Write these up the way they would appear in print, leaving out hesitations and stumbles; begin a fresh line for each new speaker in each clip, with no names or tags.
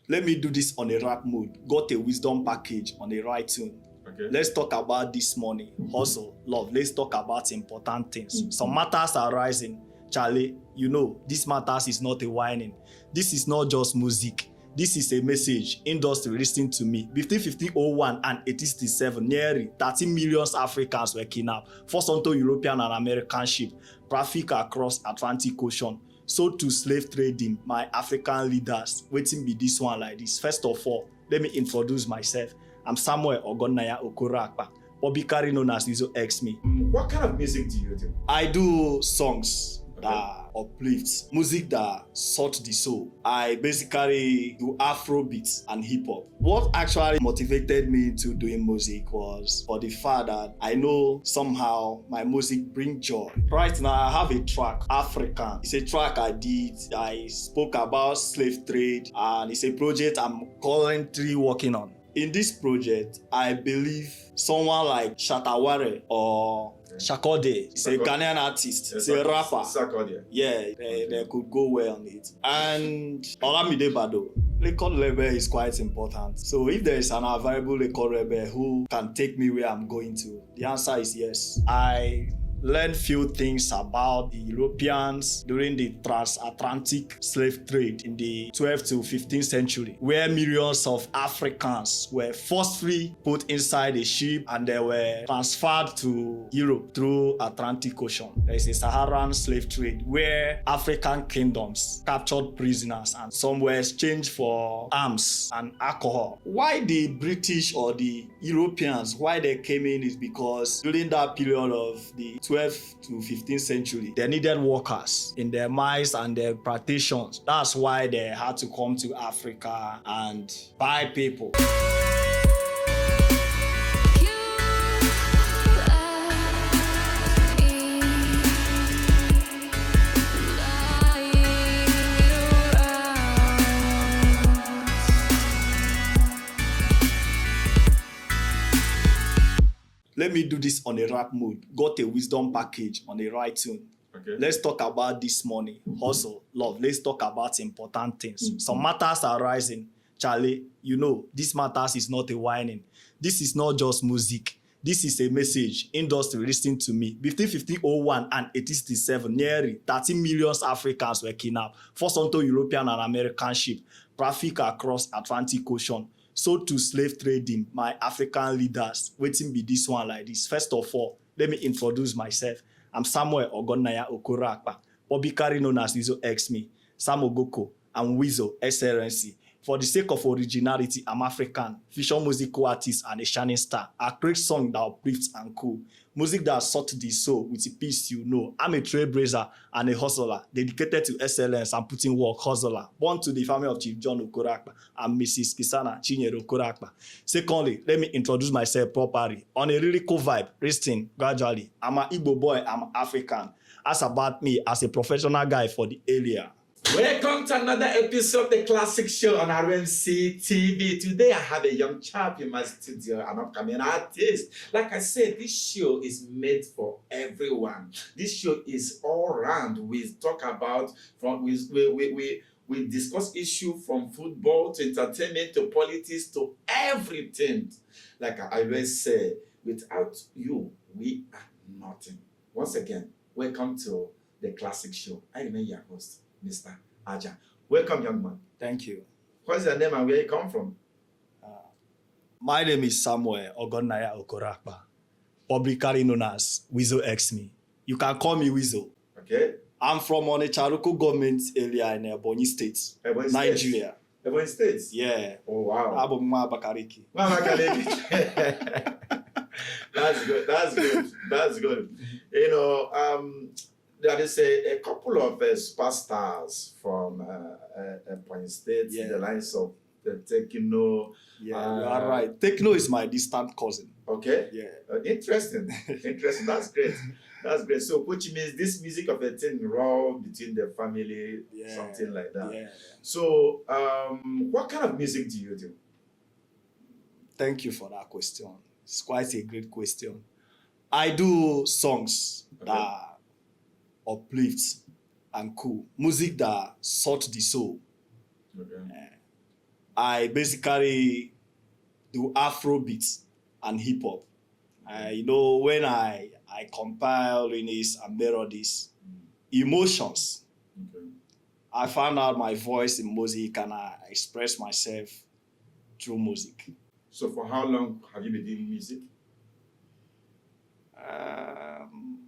Let me do this on a rap mode. Got a wisdom package on a right tune.
Okay.
Let's talk about this money, hustle, love. Let's talk about important things. Some matters are rising. Charlie, you know, this matters is not a whining. This is not just music. This is a message. Industry, listen to me. Between 1501 and 1867, nearly 30 million Africans were kidnapped, forced onto European and American ships, trafficked across Atlantic Ocean, sold to slave trading. My African leaders, waiting be this one like this. First of all, let me introduce myself. I'm Samuel Ogonaya Okorakpa, publicly known as Whizzo X Me.
What kind of music do you do?
I do songs that uplifts, music that sort the soul. I basically do Afro beats and hip hop. What actually motivated me into doing music was for the fact that I know somehow my music brings joy. Right now I have a track, African. It's a track I did. I spoke about slave trade and it's a project I'm currently working on. In this project, I believe someone like Shattawale or Sarkodie, he's a Ghanaian artist, he's a rapper.
Sarkodie.
Yeah, they could go well on it. And olamide, record label is quite important. So if there is an available record label who can take me where I'm going to, the answer is yes. I learned few things about the Europeans during the transatlantic slave trade in the 12th to 15th century, where millions of Africans were forcefully put inside a ship and they were transferred to Europe through Atlantic Ocean. There is a Saharan slave trade where African kingdoms captured prisoners and some were exchanged for arms and alcohol. Why the British or the Europeans, why they came in is because during that period of the 12th to 15th century, they needed workers in their mines and their plantations. That's why they had to come to Africa and buy people. Let me do this on a rap mode. Got a wisdom package on a right tune.
Okay.
Let's talk about this money, hustle, love. Let's talk about important things. Some matters are rising. Charlie, you know, this matters is not a whining. This is not just music. This is a message. Industry, listen to me. Between 1501 and 1867, nearly 30 million Africans were kidnapped, forced onto European and American ships, trafficked across Atlantic Ocean, sold to slave trading. My African leaders, waiting be this one like this. First of all, let me introduce myself. I'm Samuel Ogonaya Okorakpa, publicly known as Whizzo X Me, Sam Ogoko, and Whizzo SLNC. For the sake of originality, I'm African, fusion musical artist and a shining star. I create songs that uplifts and cool. Music that sort the soul with a piece you know. I'm a trailblazer and a hustler, dedicated to excellence and putting work hustler. Born to the family of Chief John Okorakpa and Mrs. Kisana Chinyere Okorakpa. Secondly, let me introduce myself properly. On a lyrical vibe, listening gradually. I'm an Igbo boy, I'm African. As about me as a professional guy for the area.
Welcome to another episode of the Classic Show on RMC TV. Today I have a young chap in my studio, an upcoming artist. Like I said, this show is made for everyone. This show is all round. We talk about we discuss issues from football to entertainment to politics to everything. Like I always say, without you, we are nothing. Once again, welcome to the Classic Show. I remain your host, Mr. Ajah. Welcome, young man.
Thank you.
What's your name and where you come from?
My name is Samuel Ogonaya Okorakpa, publicly known as Whizzo X Me. You can call me Whizzo.
Okay.
I'm from Onitsha local government area in Ebonyi State, Nigeria.
Ebonyi State?
Yeah.
Oh, wow.
Abomma Bakariki.
That's good. That's good. That's good. You know, there is a couple of superstars from Ebonyi State, the lines of the Techno.
Yeah, you are right. Techno is my distant cousin.
Okay.
Yeah.
Interesting. Interesting. That's great. That's great. So, which means this music of a thing raw between the family, something like that.
Yeah.
So, what kind of music do you do?
Thank you for that question. It's quite a great question. I do songs that uplifts and cool. Music that sort the soul.
Okay.
I basically do Afrobeats and hip hop. When I compile lyrics and melodies, emotions,
Okay.
I found out my voice in music and I express myself through music.
So for how long have you been doing music?
Um,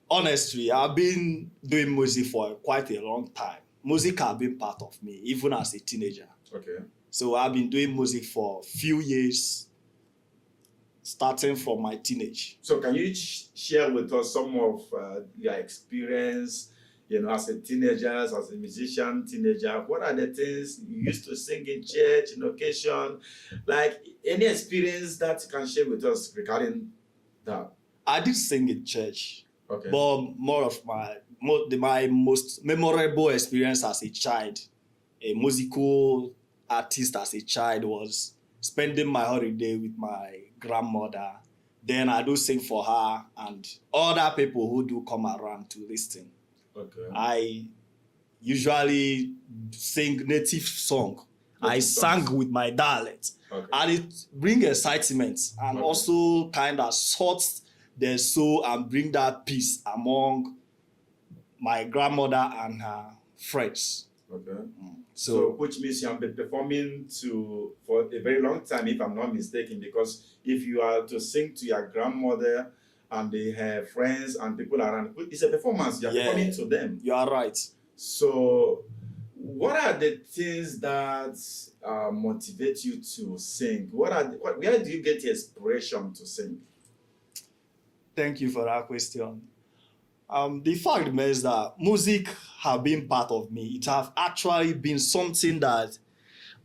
Honestly, I've been doing music for quite a long time. Music has been part of me, even as a teenager.
Okay.
So I've been doing music for a few years, starting from my teenage.
So can you share with us some of your experience, as a teenager, as a musician, teenager? What are the things you used to sing in church, in occasion? Like any experience that you can share with us regarding that?
I did sing in church,
Okay.
but more of my most memorable experience as a child, a musical artist as a child, was spending my holiday with my grandmother. Then I do sing for her and other people who do come around to listen.
Okay.
I usually sing native song. I sang
songs.
with my dialect.
Okay.
And it bring excitement and
Okay.
also kind of sorts the soul and bring that peace among my grandmother and her friends.
Okay. So
So
which means you have been performing for a very long time, if I'm not mistaken, because if you are to sing to your grandmother and they have friends and people around, it's a performance. You're performing to them.
you are right.
So what are the things that motivate you to sing? Where do you get the inspiration to sing?
Thank you for that question. The fact remains that music have been part of me. It have actually been something that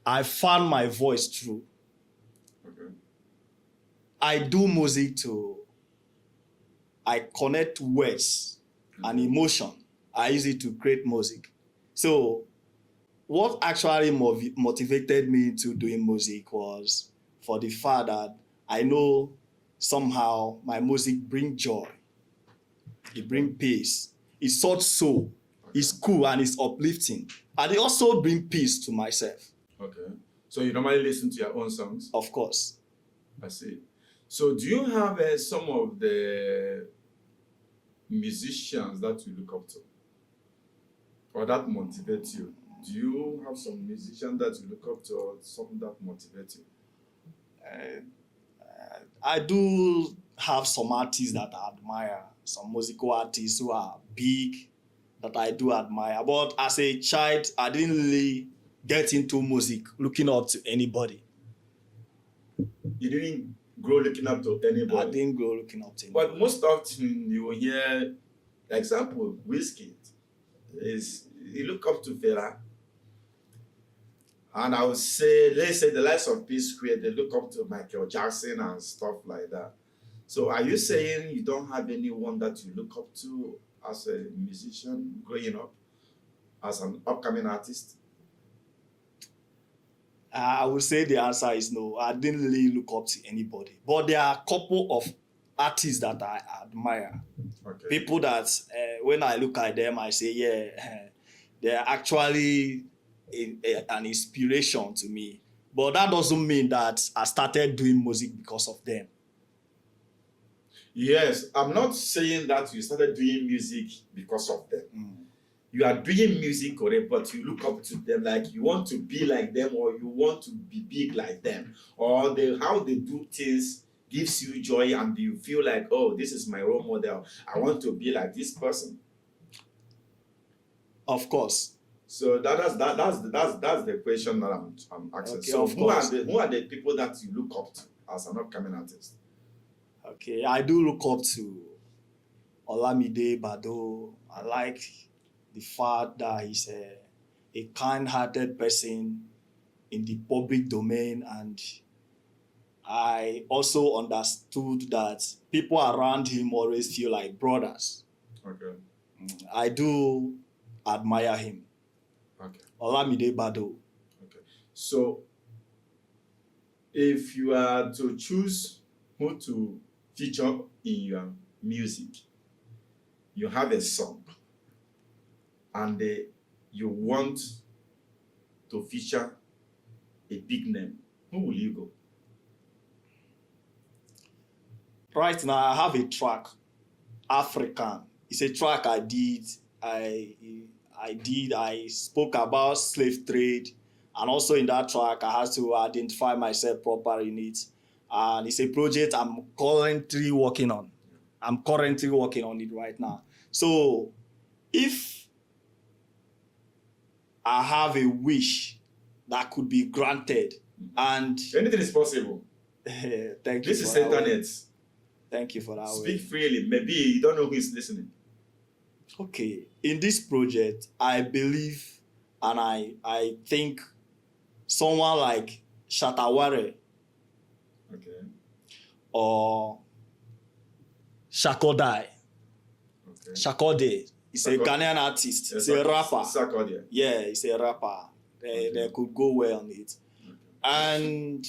I found my voice through.
Okay.
I do music I connect words and emotion. I use it to create music. So what actually motivated me to doing music was for the fact that I know somehow my music bring joy. It bring peace. It's such soul. It's cool and it's uplifting. And it also bring peace to myself.
Okay. So you normally listen to your own songs?
Of course.
I see. So do you have some of the musicians that you look up to or that motivate you? Do you have some musicians that you look up to or some that motivate you?
I do have some artists that I admire, some musical artists who are big that I do admire. But as a child, I didn't really get into music looking up to anybody.
You didn't grow looking up to anybody?
I didn't grow looking up to anybody.
But most often you will hear, example, Whizzo is you look up to Fela. And I would say, let's say the likes of P Square, they look up to Michael Jackson and stuff like that. So are you saying you don't have anyone that you look up to as a musician growing up, as an upcoming artist?
I would say the answer is no. I didn't really look up to anybody. But there are a couple of artists that I admire.
Okay.
People that when I look at them, I say, yeah, they're actually an inspiration to me. But that doesn't mean that I started doing music because of them.
Yes, I'm not saying that you started doing music because of them. You are doing music, correct, but you look up to them, like you want to be like them or you want to be big like them, or how they do things gives you joy and you feel like, oh, this is my role model. I want to be like this person.
Of course.
So that's the question that I'm asking.
Okay,
so
of course.
who are the people that you look up to as an upcoming artist?
Okay, I do look up to Olamide Bado. I like the fact that he's a kind-hearted person in the public domain, and I also understood that people around him always feel like brothers.
Okay.
I do admire him.
Okay.
Olamide Bado.
Okay. So if you are to choose who to feature in your music, you have a song and you want to feature a big name, who will you go?
Right now, I have a track, African. It's a track I did. I spoke about slave trade, and also in that track, I had to identify myself proper in it. And it's a project I'm currently working on. I'm currently working on it right now. So, if I have a wish that could be granted, and
Anything is possible.
thank you.
This is
for that word.
internet.
Thank you for that.
Speak
word.
freely. Maybe you don't know who is listening.
Okay, in this project, I believe and I think someone like Shattawale
Okay.
or shattawale.
Okay.
Shattawale is a
Sarkodie.
Ghanaian artist.
Yes,
He's a rapper.
Sarkodie.
Yeah, he's a rapper. They
Okay.
could go well on it.
Okay.
And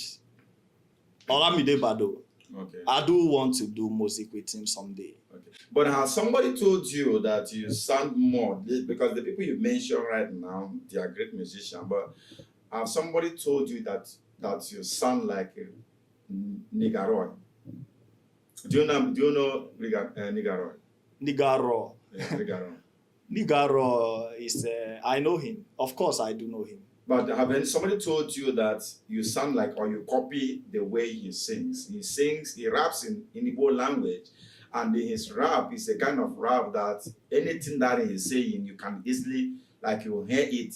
Olamide Bado.
Okay.
I do want to do music with him someday.
Okay. But has somebody told you that you sound more, because the people you mentioned right now, they are great musicians, but has somebody told you that you sound like Nigaroy? Do you know Nigaroy?
Nigaro.
Yeah, Nigaroy.
Nigaro is, I know him. Of course, I do know him.
But have somebody told you that you sound like, or you copy the way he sings? He raps in Igbo language, and in his rap is a kind of rap that anything that he's saying, you can easily, like you hear it,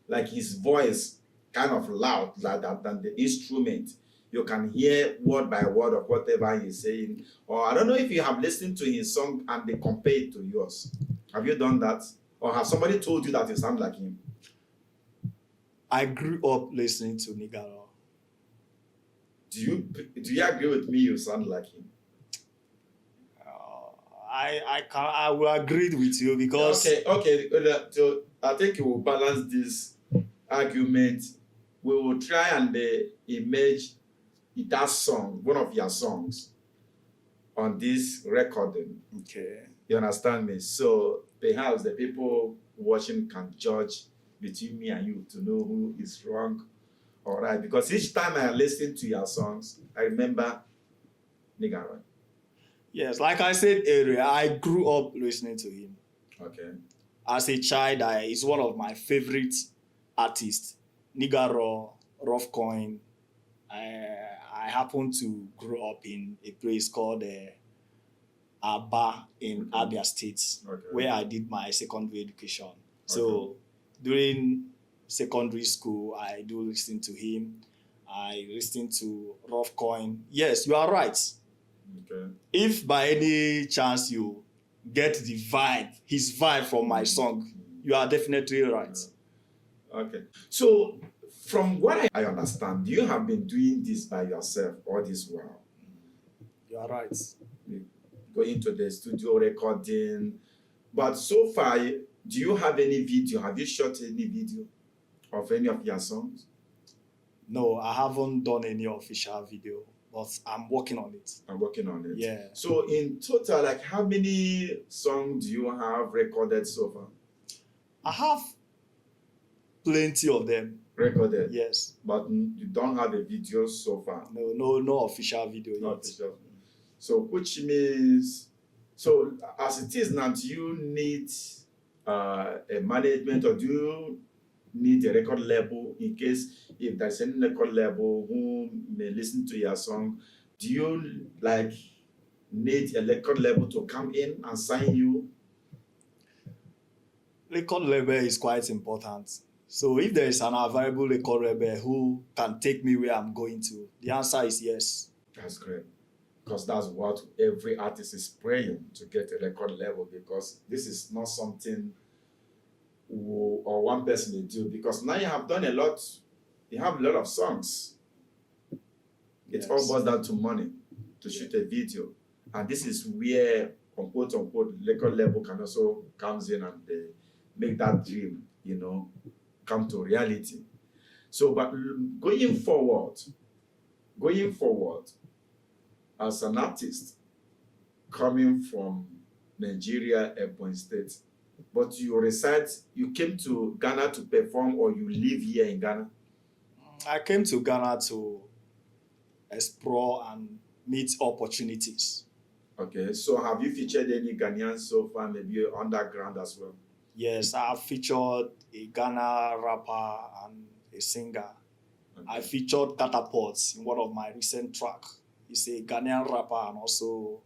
like his voice kind of loud like that than the instrument. You can hear word by word of whatever he's saying. Or I don't know if you have listened to his song and they compare it to yours. Have you done that? Or have somebody told you that you sound like him?
I grew up listening to Nigaro.
Do you agree with me? You sound like him.
I will agree with you because
Okay. So I think we will balance this argument. We will try and image that song, one of your songs, on this recording.
Okay.
You understand me? So perhaps the people watching can judge between me and you to know who is wrong or right. Because each time I listen to your songs, I remember Nigaroy.
Yes, like I said earlier, I grew up listening to him.
Okay.
As a child, he's one of my favorite artists. Nigaro, Rough Coin. I happened to grow up in a place called Ajah in Abia State, where I did my secondary education. So during secondary school, I do listen to him. I listen to Rough Coin. Yes, you are right.
Okay.
If by any chance you get the vibe, his vibe from my song, you are definitely right.
Okay. So from what I understand, you have been doing this by yourself all this while.
You are right.
Going to the studio recording. But so far, do you have any video? Have you shot any video of any of your songs?
No, I haven't done any official video, but I'm working on it.
I'm working on it.
Yeah.
So in total, like how many songs do you have recorded so far?
I have plenty of them.
Recorded?
Yes.
But you don't have a video so far?
No official video
No
yet.
official. So which means, so as it is now, do you need a management, or do you need a record label in case if there's any record label who may listen to your song? Do you like need a record label to come in and sign you?
Record label is quite important. So if there is an available record label who can take me where I'm going to, the answer is yes.
That's great. Because that's what every artist is praying, to get a record label, because this is not something or one person will do, because now you have done a lot, you have a lot of songs. It all boils down to money to shoot a video. And this is where, quote unquote, record label can also comes in and make that dream, come to reality. So, but going forward, as an artist coming from Nigeria, Ebonyi State, but you came to Ghana to perform, or you live here in Ghana?
I came to Ghana to explore and meet opportunities.
Okay, so have you featured any Ghanaians so far, maybe underground as well?
Yes, I have featured a Ghana rapper and a singer. I
Okay.
featured Catapults in one of my recent tracks. He's a Ghanaian rapper and also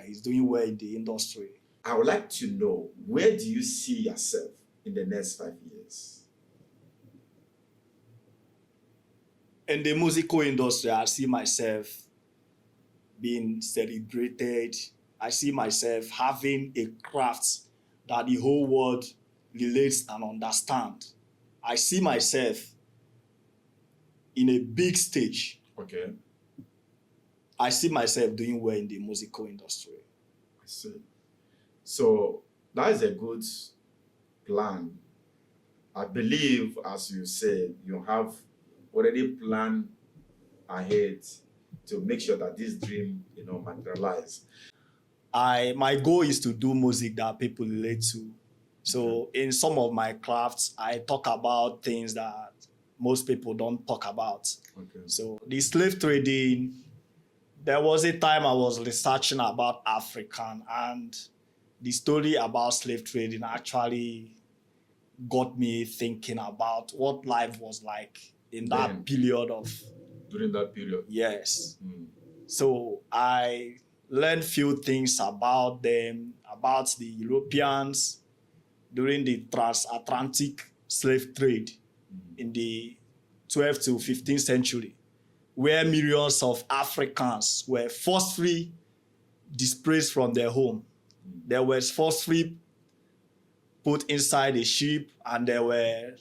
he's doing well in the industry.
I would like to know, where do you see yourself in the next 5 years?
In the musical industry, I see myself being celebrated. I see myself having a craft that the whole world relates and understand. I see myself in a big stage.
Okay,
I see myself doing well in the musical industry.
I see. So that is a good plan. I believe, as you said, you have already planned ahead to make sure that this dream, materialize.
My goal is to do music that people relate to. So in some of my crafts, I talk about things that most people don't talk about.
Okay.
So the slave trading, there was a time I was researching about African, and the story about slave trading actually got me thinking about what life was like in that
Then.
period of,
During that period.
yes.
Mm.
So I learned few things about them, about the Europeans during the transatlantic slave trade in the 12th to 15th century, where millions of Africans were forcefully displaced from their home. They were forcefully put inside a ship and they were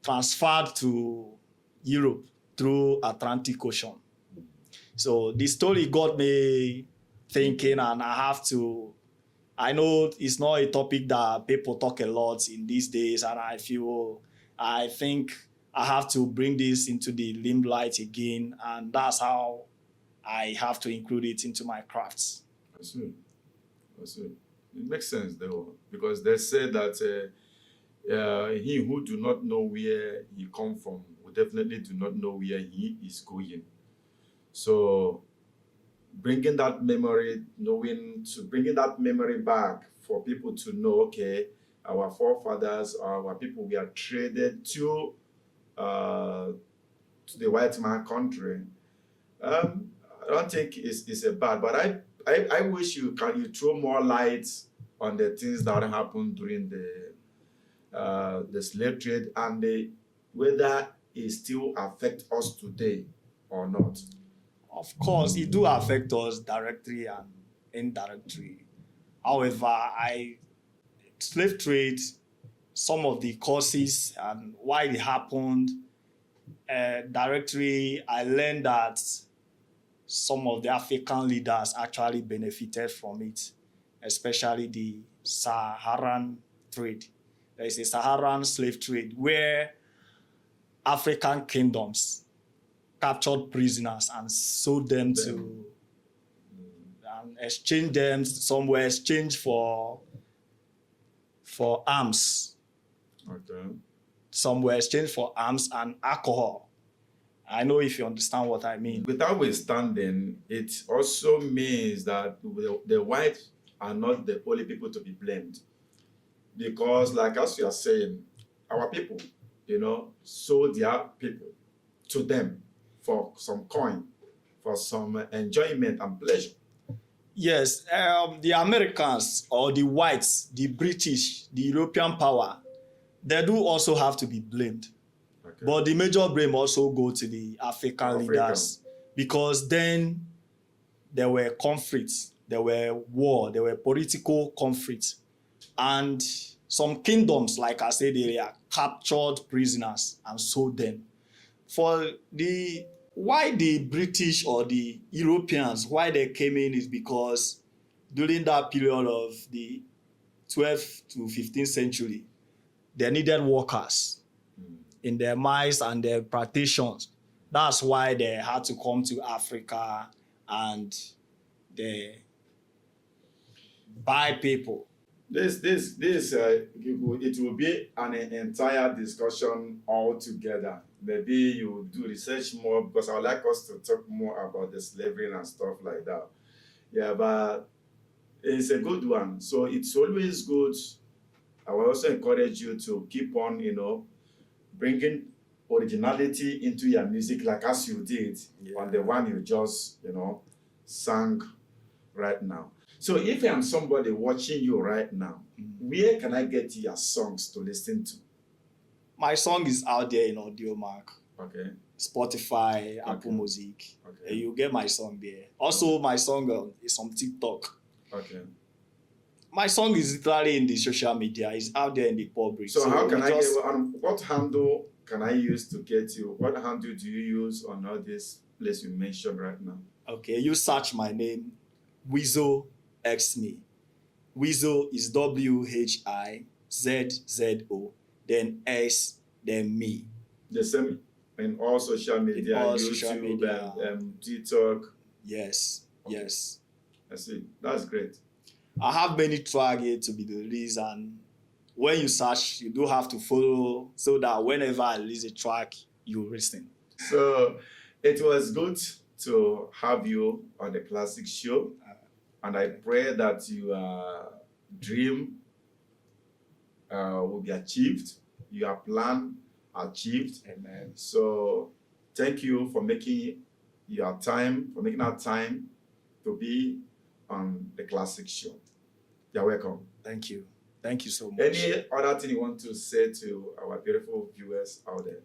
transferred to Europe through Atlantic Ocean. So the story got me thinking, and I know it's not a topic that people talk a lot in these days, and I think I have to bring this into the limelight again, and that's how I have to include it into my crafts.
I see. It makes sense though, because they say that he who do not know where he come from will definitely do not know where he is going. So bringing that memory back for people to know, okay, our forefathers or our people were traded to the white man country. I don't think it's a bad, but I wish you throw more light on the things that happened during the slave trade and whether it still affect us today or not.
Of course, it do affect us directly and indirectly. However, slave trade, some of the causes and why it happened, directly, I learned that some of the African leaders actually benefited from it, especially the Saharan trade. There is a Saharan slave trade where African kingdoms captured prisoners and sold them to and exchanged them. Some were exchanged for arms.
Okay.
Some were exchanged for arms and alcohol. I know if you understand what I mean.
Without withstanding, it also means that the whites are not the only people to be blamed. Because, like as you are saying, our people, sold their people to them for some coin, for some enjoyment and pleasure.
Yes, the Americans or the whites, the British, the European power, they do also have to be blamed.
Okay.
But the major blame also go to the African leaders, because then there were conflicts, there were war, there were political conflicts. And some kingdoms, like I said earlier, captured prisoners and sold them. Why the British or the Europeans, why they came in is because during that period of the 12th to 15th century, they needed workers in their mines and their plantations. That's why they had to come to Africa and they buy people.
it will be an entire discussion altogether. Maybe you do research more because I would like us to talk more about the slavery and stuff like that. Yeah, but it's a good one. So it's always good. I will also encourage you to keep on, bringing originality into your music, like as you did on the one you just, sang right now. So if I'm somebody watching you right now, where can I get your songs to listen to?
My song is out there in Audio Mark,
Okay.
Spotify, Apple Music.
Okay.
You get my song there. Also, my song is on TikTok.
Okay.
My song is literally in the social media. It's out there in the public.
So how can I get, what handle can I use to get you? What handle do you use on all this place you mentioned right now?
Okay, you search my name, Whizzo X Me. Whizzo is WHIZZO, then S, then me.
The same in all social media,
all
YouTube
social media.
And TikTok.
Yes, yes.
I see. That's great.
I have many tracks here to be released, and when you search, you do have to follow so that whenever I release a track, you listen.
So it was good to have you on the Classic Show, and I pray that your dream will be achieved, your plan achieved.
Amen.
So thank you for making our time to be on the Classic Show. You're welcome.
Thank you. Thank you so much.
Any other thing you want to say to our beautiful viewers out there?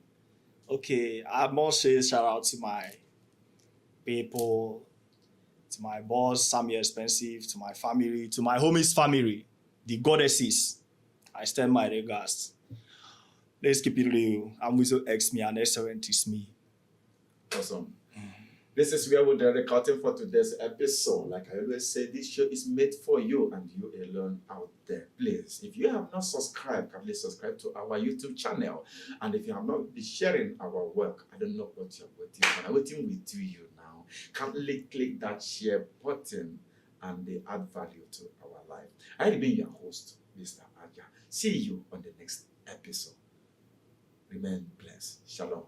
Okay, I must say shout out to my people, to my boss, Sammy Expensive, to my family, to my homies family, the goddesses. I extend my regards. Let's keep it real. I'm Whizzo X Me and Excellent is me.
Awesome. This is where we're the curtain for today's episode. Like I always say, this show is made for you and you alone out there. Please, if you have not subscribed, kindly subscribe to our YouTube channel. And if you have not been sharing our work, I don't know what you're waiting for. I'm waiting with you now. Kindly click that share button and they add value to our life. I've been your host, Mr. Ajah. See you on the next episode. Remain blessed. Shalom.